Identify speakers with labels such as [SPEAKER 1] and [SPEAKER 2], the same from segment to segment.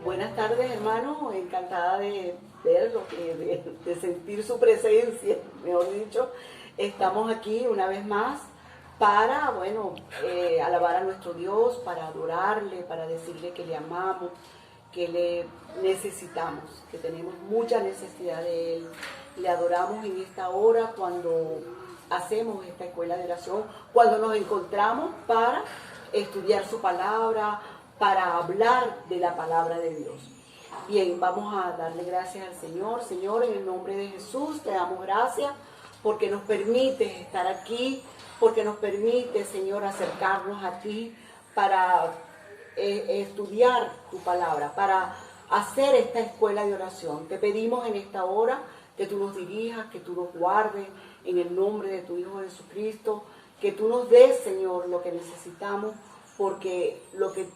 [SPEAKER 1] Buenas tardes, hermano. Encantada de verlo, de sentir su presencia, mejor dicho. Estamos aquí una vez más para, alabar a nuestro Dios, para adorarle, para decirle que le amamos, que le necesitamos, que tenemos mucha necesidad de Él. Le adoramos en esta hora cuando hacemos esta escuela de oración, cuando nos encontramos para estudiar su palabra, para hablar de la palabra de Dios. Bien, vamos a darle gracias al Señor. Señor, en el nombre de Jesús, te damos gracias porque nos permites estar aquí, porque nos permite, Señor, acercarnos a ti para estudiar tu palabra, para hacer esta escuela de oración. Te pedimos en esta hora que tú nos dirijas, que tú nos guardes en el nombre de tu Hijo Jesucristo, que tú nos des, Señor, lo que necesitamos, porque lo que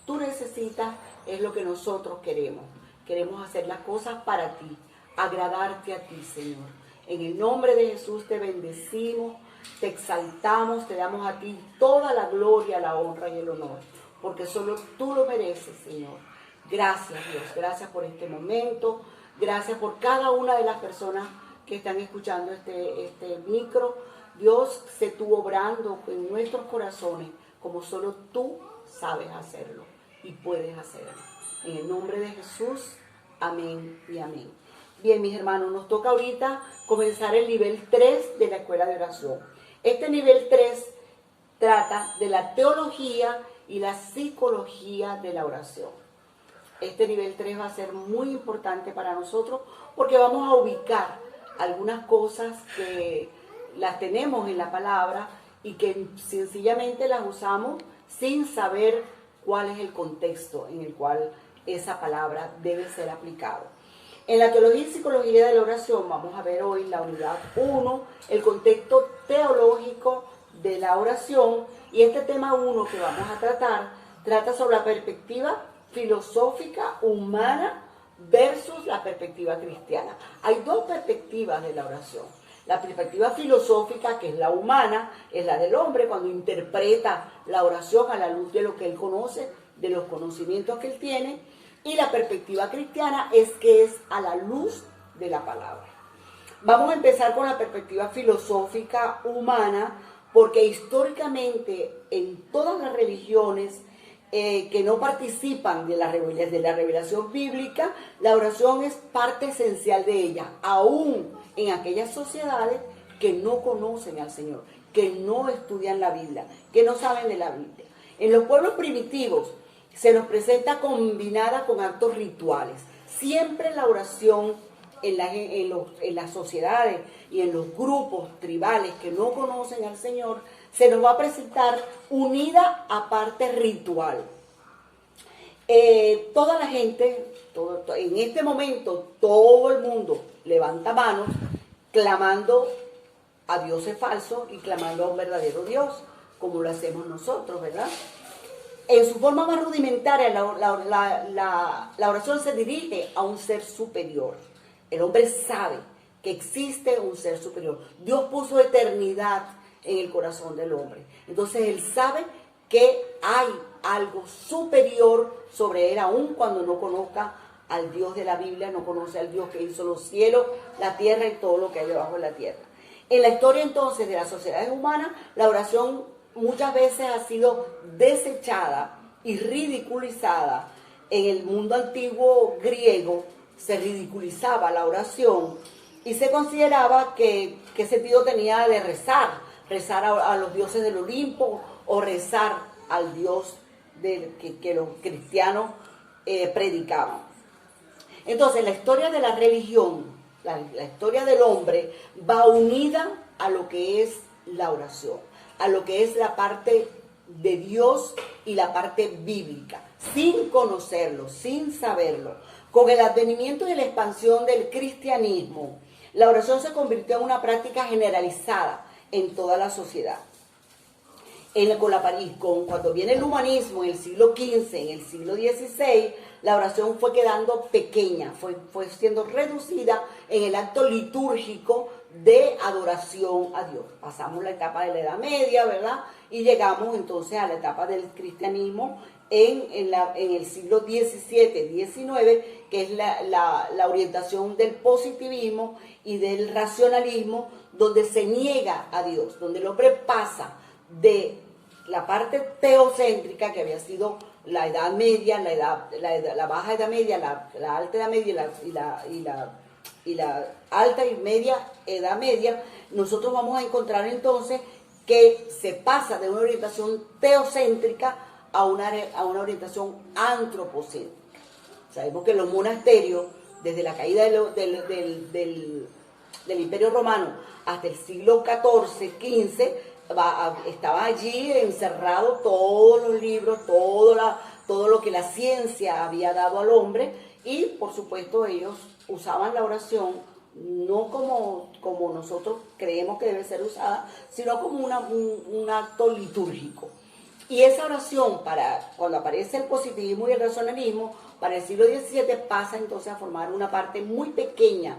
[SPEAKER 1] tú necesitas es lo que nosotros queremos. Queremos hacer las cosas para ti, agradarte a ti, Señor. En el nombre de Jesús te bendecimos, te exaltamos, te damos a ti toda la gloria, la honra y el honor, porque solo tú lo mereces, Señor. Gracias, Dios, gracias por este momento, gracias por cada una de las personas que están escuchando este micro. Dios, sé tú obrando en nuestros corazones como solo tú sabes hacerlo y puedes hacerlo. En el nombre de Jesús, amén y amén. Bien, mis hermanos, nos toca ahorita comenzar el nivel 3 de la escuela de oración. Este nivel 3 trata de la teología y la psicología de la oración. Este nivel 3 va a ser muy importante para nosotros porque vamos a ubicar algunas cosas que las tenemos en la palabra y que sencillamente las usamos sin saber cuál es el contexto en el cual esa palabra debe ser aplicada. En la teología y psicología de la oración vamos a ver hoy la unidad 1, el contexto teológico de la oración, y este tema 1 que vamos a tratar trata sobre la perspectiva filosófica humana versus la perspectiva cristiana. Hay dos perspectivas de la oración. La perspectiva filosófica, que es la humana, es la del hombre cuando interpreta la oración a la luz de lo que él conoce, de los conocimientos que él tiene, y la perspectiva cristiana es que es a la luz de la palabra. Vamos a empezar con la perspectiva filosófica humana, porque históricamente en todas las religiones que no participan de la revelación bíblica, la oración es parte esencial de ella, aún en aquellas sociedades que no conocen al Señor, que no estudian la Biblia, que no saben de la Biblia. En los pueblos primitivos se nos presenta combinada con actos rituales. Siempre la oración en las sociedades y en los grupos tribales que no conocen al Señor se nos va a presentar unida a parte ritual. Toda la gente, en este momento, todo el mundo levanta manos clamando a dioses falsos y clamando a un verdadero Dios, como lo hacemos nosotros, ¿verdad? En su forma más rudimentaria, la oración se dirige a un ser superior. El hombre sabe que existe un ser superior. Dios puso eternidad en el corazón del hombre. Entonces él sabe que hay algo superior sobre él, aun cuando no conozca al Dios de la Biblia, no conoce al Dios que hizo los cielos, la tierra y todo lo que hay debajo de la tierra. En la historia entonces de las sociedades humanas, la oración muchas veces ha sido desechada y ridiculizada. En el mundo antiguo griego se ridiculizaba la oración y se consideraba que qué sentido tenía de rezar a los dioses del Olimpo o rezar al Dios que los cristianos predicaban. Entonces la historia de la religión, la historia del hombre va unida a lo que es la oración, a lo que es la parte de Dios y la parte bíblica, sin conocerlo, sin saberlo. Con el advenimiento y la expansión del cristianismo, la oración se convirtió en una práctica generalizada en toda la sociedad. Cuando viene el humanismo en el siglo XV, en el siglo XVI, la oración fue quedando pequeña, fue siendo reducida en el acto litúrgico de adoración a Dios. Pasamos la etapa de la Edad Media, ¿verdad? Y llegamos entonces a la etapa del cristianismo en el siglo XVII, XIX, que es la orientación del positivismo y del racionalismo, donde se niega a Dios, donde el hombre pasa de la parte teocéntrica, que había sido la Edad Media, la Baja Edad Media, la Alta Edad Media y la Alta y Media Edad Media. Nosotros vamos a encontrar entonces que se pasa de una orientación teocéntrica a una orientación antropocéntrica. Sabemos que los monasterios, desde la caída del Imperio Romano hasta el siglo XIV, XV, estaba allí encerrado todos los libros, todo lo que la ciencia había dado al hombre, y por supuesto ellos usaban la oración no como nosotros creemos que debe ser usada, sino como un acto litúrgico. Y esa oración, cuando aparece el positivismo y el racionalismo, para el siglo XVII pasa entonces a formar una parte muy pequeña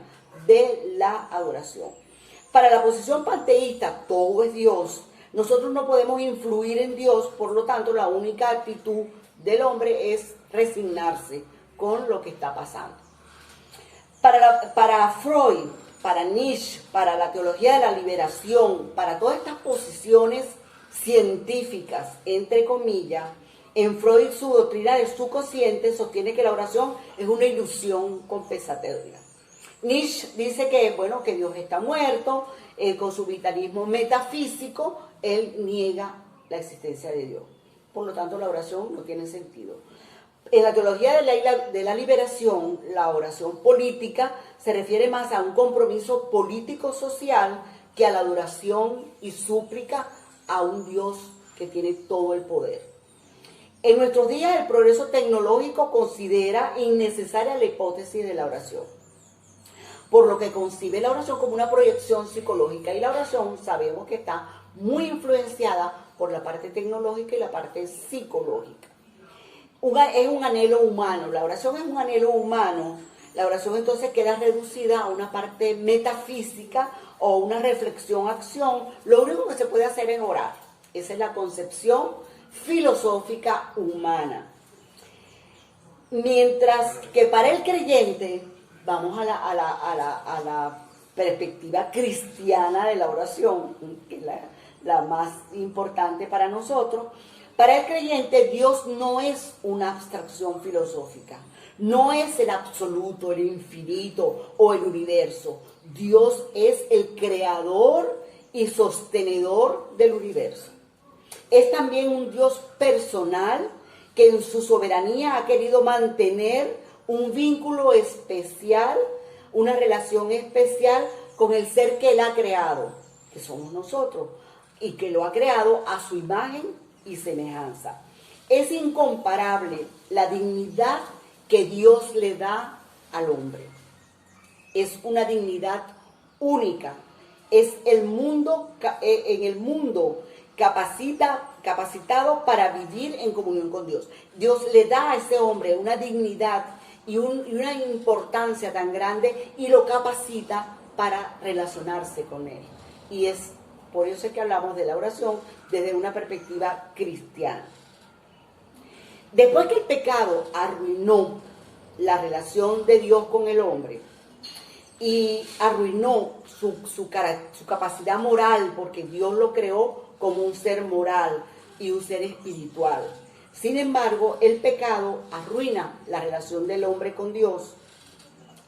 [SPEAKER 1] de la adoración. Para la posición panteísta, todo es Dios. Nosotros no podemos influir en Dios, por lo tanto, la única actitud del hombre es resignarse con lo que está pasando. Para Freud, para Nietzsche, para la teología de la liberación, para todas estas posiciones científicas, entre comillas, en Freud su doctrina del subconsciente sostiene que la oración es una ilusión compensatoria. Nietzsche dice que Dios está muerto, con su vitalismo metafísico, él niega la existencia de Dios. Por lo tanto, la oración no tiene sentido. En la teología de la liberación, la oración política se refiere más a un compromiso político-social que a la adoración y súplica a un Dios que tiene todo el poder. En nuestros días, el progreso tecnológico considera innecesaria la hipótesis de la oración, por lo que concibe la oración como una proyección psicológica, y la oración sabemos que está muy influenciada por la parte tecnológica y la parte psicológica. Es un anhelo humano, la oración es un anhelo humano. La oración entonces queda reducida a una parte metafísica o una reflexión-acción. Lo único que se puede hacer es orar. Esa es la concepción filosófica humana. Mientras que para el creyente, vamos a la perspectiva cristiana de la oración, que es la más importante para nosotros. Para el creyente, Dios no es una abstracción filosófica, no es el absoluto, el infinito o el universo. Dios es el creador y sostenedor del universo. Es también un Dios personal que en su soberanía ha querido mantener un vínculo especial, una relación especial con el ser que Él ha creado, que somos nosotros, y que lo ha creado a su imagen y semejanza. Es incomparable la dignidad que Dios le da al hombre. Es una dignidad única. Es en el mundo capacitado para vivir en comunión con Dios. Dios le da a ese hombre una dignidad y una importancia tan grande, y lo capacita para relacionarse con Él. Y es por eso es que hablamos de la oración desde una perspectiva cristiana. Después que el pecado arruinó la relación de Dios con el hombre y arruinó su capacidad moral, porque Dios lo creó como un ser moral y un ser espiritual. Sin embargo, el pecado arruina la relación del hombre con Dios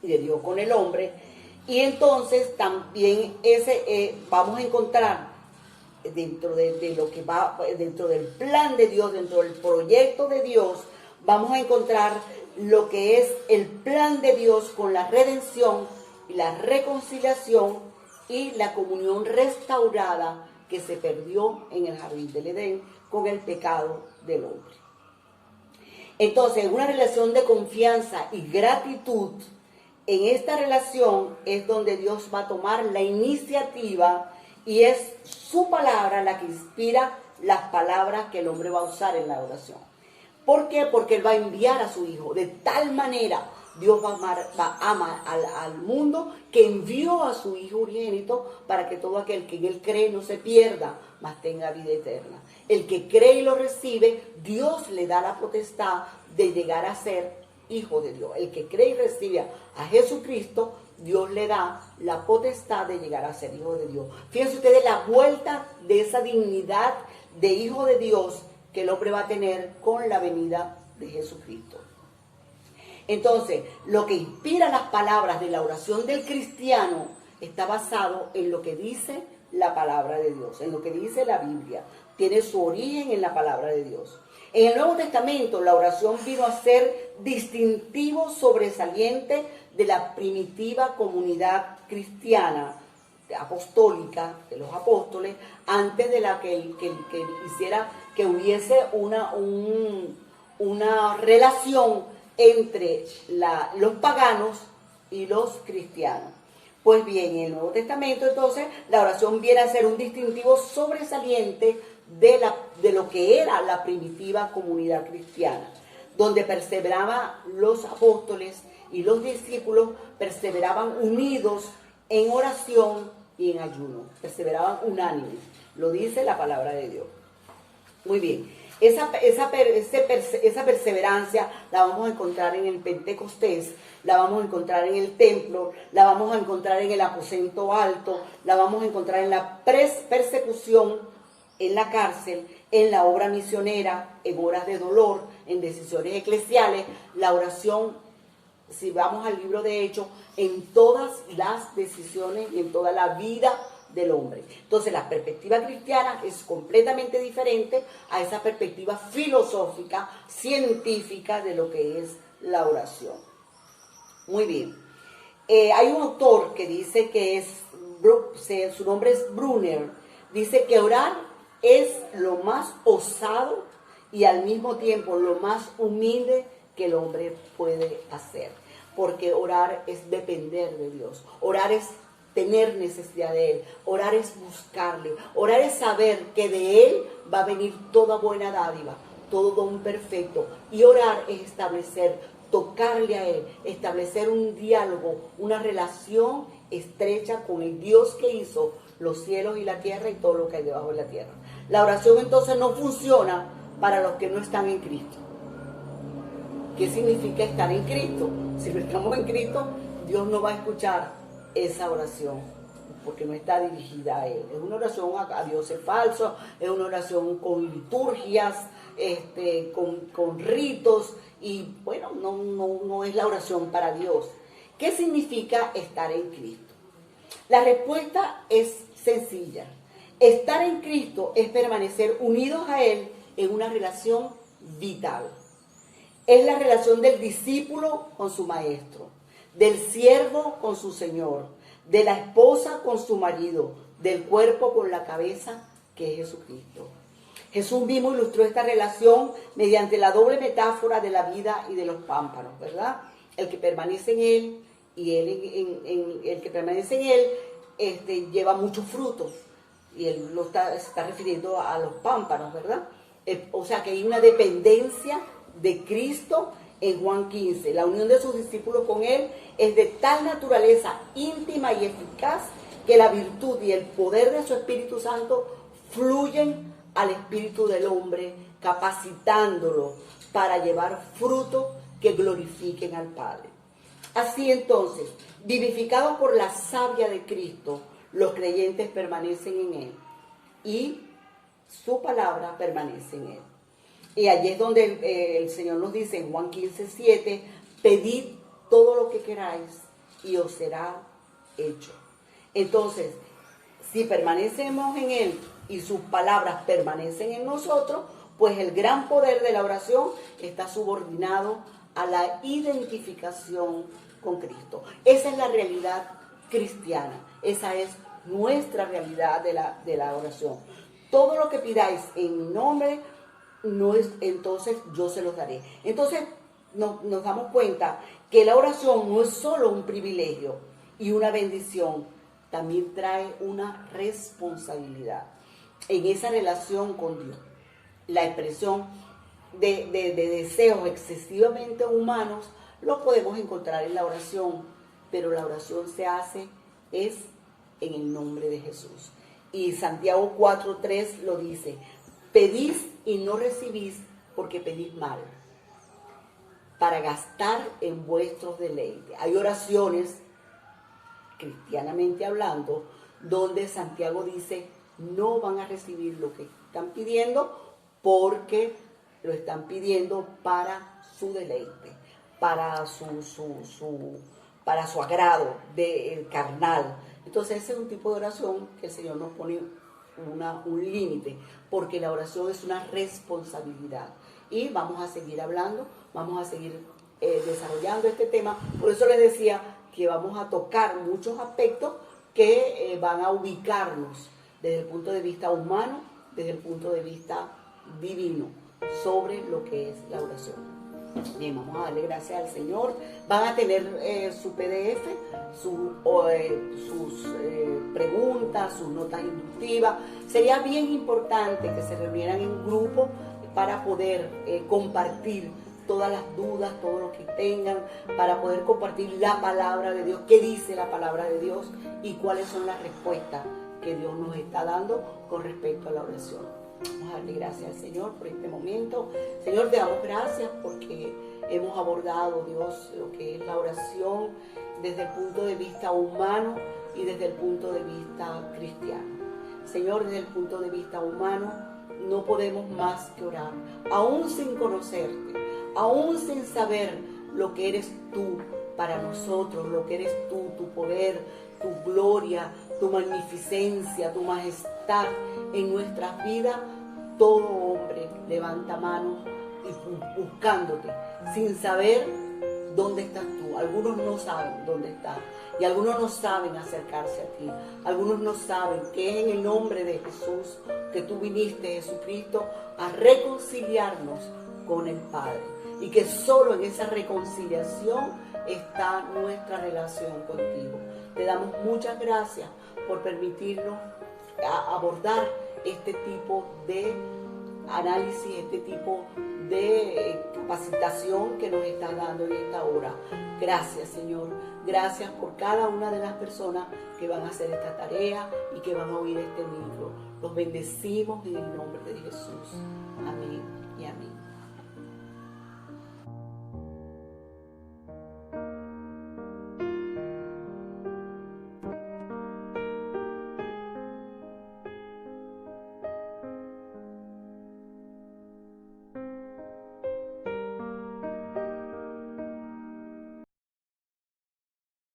[SPEAKER 1] y de Dios con el hombre. Y entonces también vamos a encontrar dentro dentro del plan de Dios, dentro del proyecto de Dios, vamos a encontrar lo que es el plan de Dios con la redención y la reconciliación y la comunión restaurada que se perdió en el jardín del Edén con el pecado del hombre. Entonces, una relación de confianza y gratitud, en esta relación es donde Dios va a tomar la iniciativa, y es su palabra la que inspira las palabras que el hombre va a usar en la oración. ¿Por qué? Porque Él va a enviar a su Hijo. De tal manera Dios va a amar al mundo que envió a su Hijo unigénito para que todo aquel que en Él cree no se pierda, mas tenga vida eterna. El que cree y lo recibe, Dios le da la potestad de llegar a ser hijo de Dios. El que cree y recibe a Jesucristo, Dios le da la potestad de llegar a ser hijo de Dios. Fíjense ustedes la vuelta de esa dignidad de hijo de Dios que el hombre va a tener con la venida de Jesucristo. Entonces, lo que inspira las palabras de la oración del cristiano está basado en lo que dice la palabra de Dios, en lo que dice la Biblia. Tiene su origen en la palabra de Dios. En el Nuevo Testamento, la oración vino a ser distintivo sobresaliente de la primitiva comunidad cristiana, apostólica, de los apóstoles, antes de la que hiciera que hubiese una relación entre los paganos y los cristianos. Pues bien, en el Nuevo Testamento, entonces, la oración viene a ser un distintivo sobresaliente de lo que era la primitiva comunidad cristiana, donde perseveraban los apóstoles y los discípulos, perseveraban unidos en oración y en ayuno, perseveraban unánimes, lo dice la palabra de Dios. Muy bien, esa perseverancia la vamos a encontrar en el Pentecostés, la vamos a encontrar en el templo, la vamos a encontrar en el aposento alto, la vamos a encontrar en la persecución, en la cárcel, en la obra misionera, en horas de dolor, en decisiones eclesiales. La oración, si vamos al libro de Hechos, en todas las decisiones y en toda la vida del hombre. Entonces la perspectiva cristiana es completamente diferente a esa perspectiva filosófica, científica de lo que es la oración. Muy bien. Hay un autor que dice que su nombre es Brunner, dice que orar es lo más osado y al mismo tiempo lo más humilde que el hombre puede hacer. Porque orar es depender de Dios. Orar es tener necesidad de Él. Orar es buscarle. Orar es saber que de Él va a venir toda buena dádiva, todo don perfecto. Y orar es establecer, tocarle a Él, establecer un diálogo, una relación estrecha con el Dios que hizo los cielos y la tierra y todo lo que hay debajo de la tierra. La oración entonces no funciona para los que no están en Cristo. ¿Qué significa estar en Cristo? Si no estamos en Cristo, Dios no va a escuchar esa oración porque no está dirigida a Él. Es una oración a dioses falsos, es una oración con liturgias, con ritos, y bueno, no es la oración para Dios. ¿Qué significa estar en Cristo? La respuesta es sencilla. Estar en Cristo es permanecer unidos a Él en una relación vital. Es la relación del discípulo con su maestro, del siervo con su señor, de la esposa con su marido, del cuerpo con la cabeza, que es Jesucristo. Jesús mismo ilustró esta relación mediante la doble metáfora de la vida y de los pámpanos, ¿verdad? El que permanece en Él y el que permanece en Él lleva muchos frutos. Y Él se está refiriendo a los pámpanos, ¿verdad? O sea que hay una dependencia de Cristo en Juan 15. La unión de sus discípulos con Él es de tal naturaleza íntima y eficaz que la virtud y el poder de su Espíritu Santo fluyen al espíritu del hombre, capacitándolo para llevar frutos que glorifiquen al Padre. Así entonces, vivificados por la savia de Cristo, los creyentes permanecen en Él y su palabra permanece en Él. Y allí es donde el Señor nos dice en Juan 15:7, pedid todo lo que queráis y os será hecho. Entonces, si permanecemos en Él y sus palabras permanecen en nosotros, pues el gran poder de la oración está subordinado a la identificación con Cristo. Esa es la realidad cristiana, esa es nuestra realidad de la oración. Todo lo que pidáis en mi nombre, entonces yo se los daré. Entonces nos damos cuenta que la oración no es solo un privilegio y una bendición, también trae una responsabilidad. en esa relación con Dios. La expresión de deseos excesivamente humanos lo podemos encontrar en la oración, pero la oración se hace es en el nombre de Jesús. Y Santiago 4:3 lo dice: pedís y no recibís porque pedís mal, para gastar en vuestros deleites. Hay oraciones, cristianamente hablando, donde Santiago dice: no van a recibir lo que están pidiendo porque lo están pidiendo para su deleite, para para su agrado del carnal. Entonces ese es un tipo de oración que el Señor nos pone un límite, porque la oración es una responsabilidad. Y vamos a seguir hablando, vamos a seguir desarrollando este tema. Por eso les decía que vamos a tocar muchos aspectos que van a ubicarnos desde el punto de vista humano, desde el punto de vista divino, sobre lo que es la oración. Bien, vamos a darle gracias al Señor. Van a tener su PDF, sus preguntas, sus notas inductivas. Sería bien importante que se reunieran en grupo para poder compartir todas las dudas, todo lo que tengan, para poder compartir la palabra de Dios, qué dice la palabra de Dios y cuáles son las respuestas que Dios nos está dando con respecto a la oración. Vamos a darle gracias al Señor por este momento. Señor, te damos gracias porque hemos abordado, Dios, lo que es la oración desde el punto de vista humano y desde el punto de vista cristiano. Señor, desde el punto de vista humano no podemos más que orar, aún sin conocerte, aún sin saber lo que eres tú para nosotros, lo que eres tú, tu poder, tu gloria, tu magnificencia, tu majestad en nuestras vidas. Todo hombre levanta manos y buscándote, sin saber dónde estás tú. Algunos no saben dónde estás y algunos no saben acercarse a ti. Algunos no saben que es en el nombre de Jesús que tú viniste, Jesucristo, a reconciliarnos con el Padre, y que solo en esa reconciliación está nuestra relación contigo. Te damos muchas gracias por permitirnos abordar este tipo de análisis, este tipo de capacitación que nos estás dando en esta hora. Gracias, Señor. Gracias por cada una de las personas que van a hacer esta tarea y que van a oír este libro. Los bendecimos en el nombre de Jesús. Amén y amén.